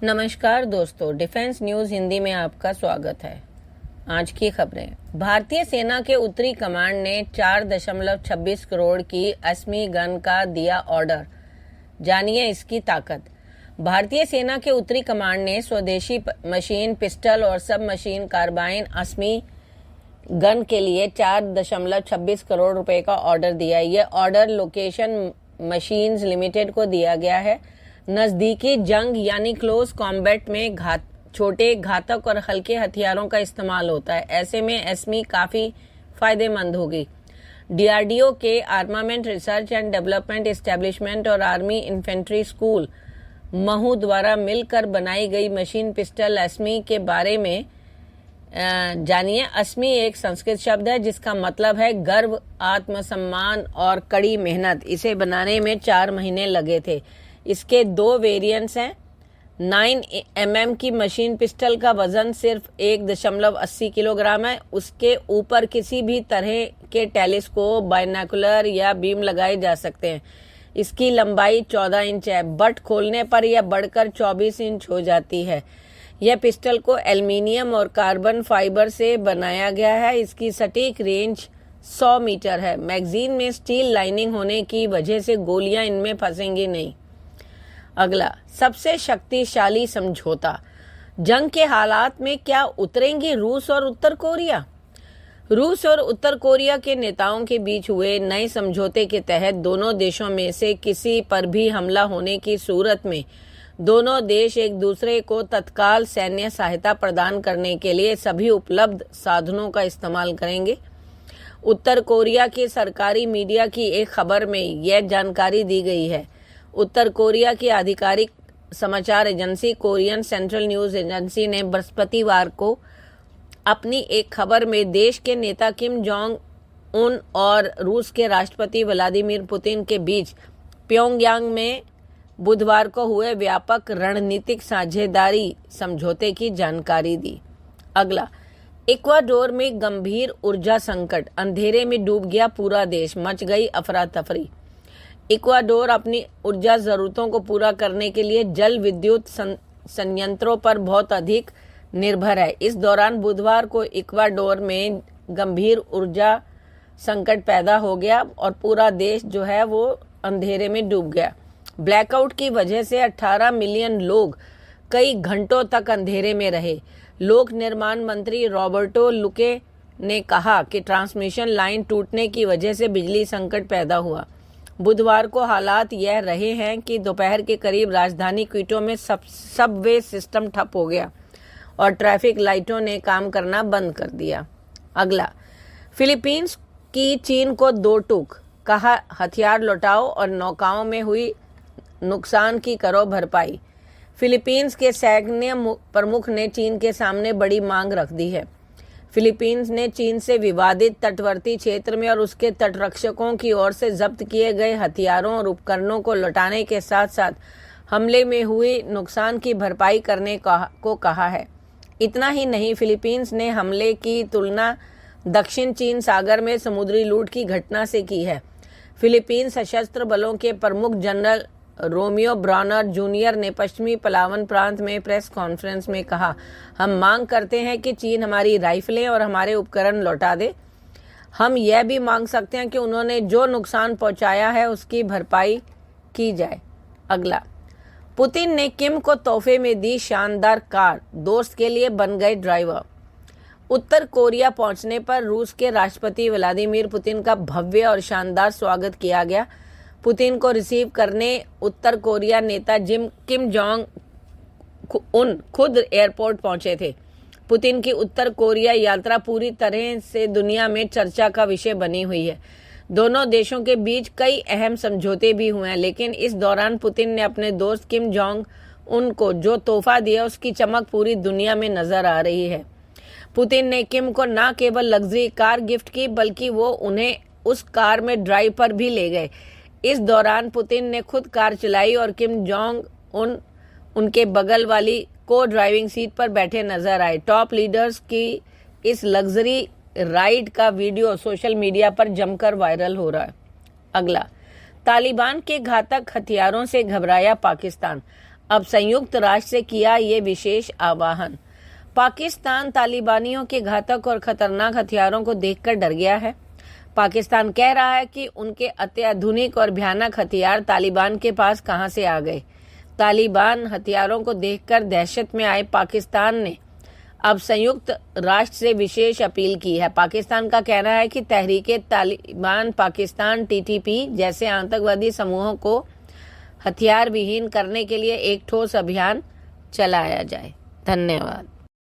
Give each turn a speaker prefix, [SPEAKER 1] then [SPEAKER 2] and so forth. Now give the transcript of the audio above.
[SPEAKER 1] नमस्कार दोस्तों, defence news Hindi में आपका स्वागत है। आज की खबरें। भारतीय सेना के उत्तरी कमांड ने 4.26 करोड़ की असमी गन का दिया ऑर्डर। जानिए इसकी ताकत। भारतीय सेना के उत्तरी कमांड ने स्वदेशी मशीन पिस्टल और सब मशीन कार्बाइन असमी गन के लिए 4.26 करोड़ रुपए का ऑर्डर दिया। यह ऑर्डर लोकेशन मशीन्स लिमिटेड को दिया गया है। नजदीकी जंग यानी क्लोज कॉम्बैट में छोटे घातक और हल्के हथियारों का इस्तेमाल होता है। ऐसे में एसमी काफी फायदेमंद होगी। डीआरडीओ के armament research and development establishment और आर्मी इन्फेंट्री स्कूल महू द्वारा मिलकर बनाई गई मशीन पिस्टल असमी के बारे में जानिए। असमी एक संस्कृत शब्द है जिसका मतलब है गर्व, आत्मसम्मान और कड़ी मेहनत। इसे बनाने में 4 महीने लगे थे। इसके 2 वेरिएंट्स हैं। 9 mm की मशीन पिस्टल का वजन सिर्फ 1.80 किलोग्राम है। उसके ऊपर किसी भी तरह के टेलीस्कोप, बाइनोकुलर या बीम लगाए जा सकते हैं। इसकी लंबाई 14 इंच है। बट खोलने पर यह बढ़कर 24 इंच हो जाती है। यह पिस्टल को एल्युमिनियम और कार्बन फाइबर से बनाया गया है। इसकी सटीक रेंज 100 मीटर है। मैगजीन में स्टील लाइनिंग होने की वजह से गोलियां इनमें फंसेंगी नहीं। अगला, सबसे शक्तिशाली समझौता। जंग के हालात में क्या उतरेंगे रूस और उत्तर कोरिया? रूस और उत्तर कोरिया के नेताओं के बीच हुए नए समझौते के तहत दोनों देशों में से किसी पर भी हमला होने की सूरत में दोनों देश एक दूसरे को तत्काल सैन्य सहायता प्रदान करने के लिए सभी उपलब्ध साधनों का इस्तेमाल करेंगे। उत्तर कोरिया के सरकारी मीडिया की एक खबर में यह जानकारी दी गई है। उत्तर कोरिया की आधिकारिक समाचार agency Korean central news agency ने बृहस्पतिवार को अपनी एक खबर में देश के नेता किम जोंग उन और रूस के राष्ट्रपति व्लादिमीर पुतिन के बीच प्योंगयांग में बुधवार को हुए व्यापक रणनीतिक साझेदारी समझौते की जानकारी दी। अगला, इक्वाडोर में गंभीर ऊर्जा संकट। अंधेरे में डूब गया पूरा देश, मच गई अफरा तफरी। इक्वाडोर अपनी ऊर्जा जरूरतों को पूरा करने के लिए जल विद्युत संयंत्रों पर बहुत अधिक निर्भर है। इस दौरान बुधवार को इक्वाडोर में गंभीर ऊर्जा संकट पैदा हो गया और पूरा देश जो है वो अंधेरे में डूब गया। ब्लैकआउट की वजह से 18 मिलियन लोग कई घंटों तक अंधेरे में रहे। लोक निर्माण मंत्री रॉबर्टो लुके ने कहा कि ट्रांसमिशन लाइन टूटने की वजह से बिजली संकट पैदा हुआ। बुधवार को हालात यह रहे हैं कि दोपहर के करीब राजधानी क्विटो में सबवे सिस्टम ठप हो गया और ट्रैफिक लाइटों ने काम करना बंद कर दिया। अगला, फिलीपींस की चीन को 2 टूक। कहा, हथियार लौटाओ और नौकाओं में हुई नुकसान की करो भरपाई। फिलीपींस के सैन्य प्रमुख ने चीन के सामने बड़ी मांग रख दी है। फिलीपींस ने चीन से विवादित तटवर्ती क्षेत्र में और उसके तटरक्षकों की ओर से जब्त किए गए हथियारों और उपकरणों को लौटाने के साथ साथ हमले में हुए नुकसान की भरपाई करने को कहा है। इतना ही नहीं, फिलीपींस ने हमले की तुलना दक्षिण चीन सागर में समुद्री लूट की घटना से की है। फिलीपींस सशस्त्र बलों के प्रमुख जनरल रोमियो ब्रानर जूनियर ने पश्चिमी पलावन प्रांत में प्रेस कॉन्फ्रेंस में कहा, हम मांग करते हैं कि चीन हमारी राइफलें और हमारे उपकरण लौटा दे। हम यह भी मांग सकते हैं कि उन्होंने जो नुकसान पहुंचाया है उसकी भरपाई की जाए। अगला, पुतिन ने किम को तोहफे में दी शानदार कार, दोस्त के लिए बन गए ड्राइवर। उत्तर कोरिया पहुंचने पर रूस के राष्ट्रपति व्लादिमीर पुतिन का भव्य और शानदार स्वागत किया गया। पुतिन को रिसीव करने उत्तर कोरिया नेता किम जोंग उन खुद एयरपोर्ट पहुंचे थे। पुतिन की उत्तर कोरिया यात्रा पूरी तरह से दुनिया में चर्चा का विषय बनी हुई है। दोनों देशों के बीच कई अहम समझौते भी हुए हैं, लेकिन इस दौरान पुतिन ने अपने दोस्त किम जोंग उनको जो तोहफा दिया उसकी चमक पूरी दुनिया में नजर आ रही है। पुतिन ने किम को न केवल लग्जरी कार गिफ्ट की बल्कि वो उन्हें उस कार में ड्राइव पर भी ले गए। इस दौरान पुतिन ने खुद कार चलाई और किम जोंग उनके बगल वाली को ड्राइविंग सीट पर बैठे नजर आए। टॉप लीडर्स की इस लग्जरी राइड का वीडियो सोशल मीडिया पर जमकर वायरल हो रहा है। अगला, तालिबान के घातक हथियारों से घबराया पाकिस्तान। अब संयुक्त राष्ट्र से किया ये विशेष आह्वान। पाकिस्तान तालिबानियों के घातक और खतरनाक हथियारों को देखकर डर गया है। पाकिस्तान कह रहा है कि उनके अत्याधुनिक और भयानक हथियार तालिबान के पास कहां से आ गए। तालिबान हथियारों को देखकर दहशत में आए पाकिस्तान ने अब संयुक्त राष्ट्र से विशेष अपील की है। पाकिस्तान का कहना है कि तहरीके तालिबान पाकिस्तान TTP जैसे आतंकवादी समूहों को हथियार विहीन करने के लिए एक ठोस अभियान चलाया जाए। धन्यवाद।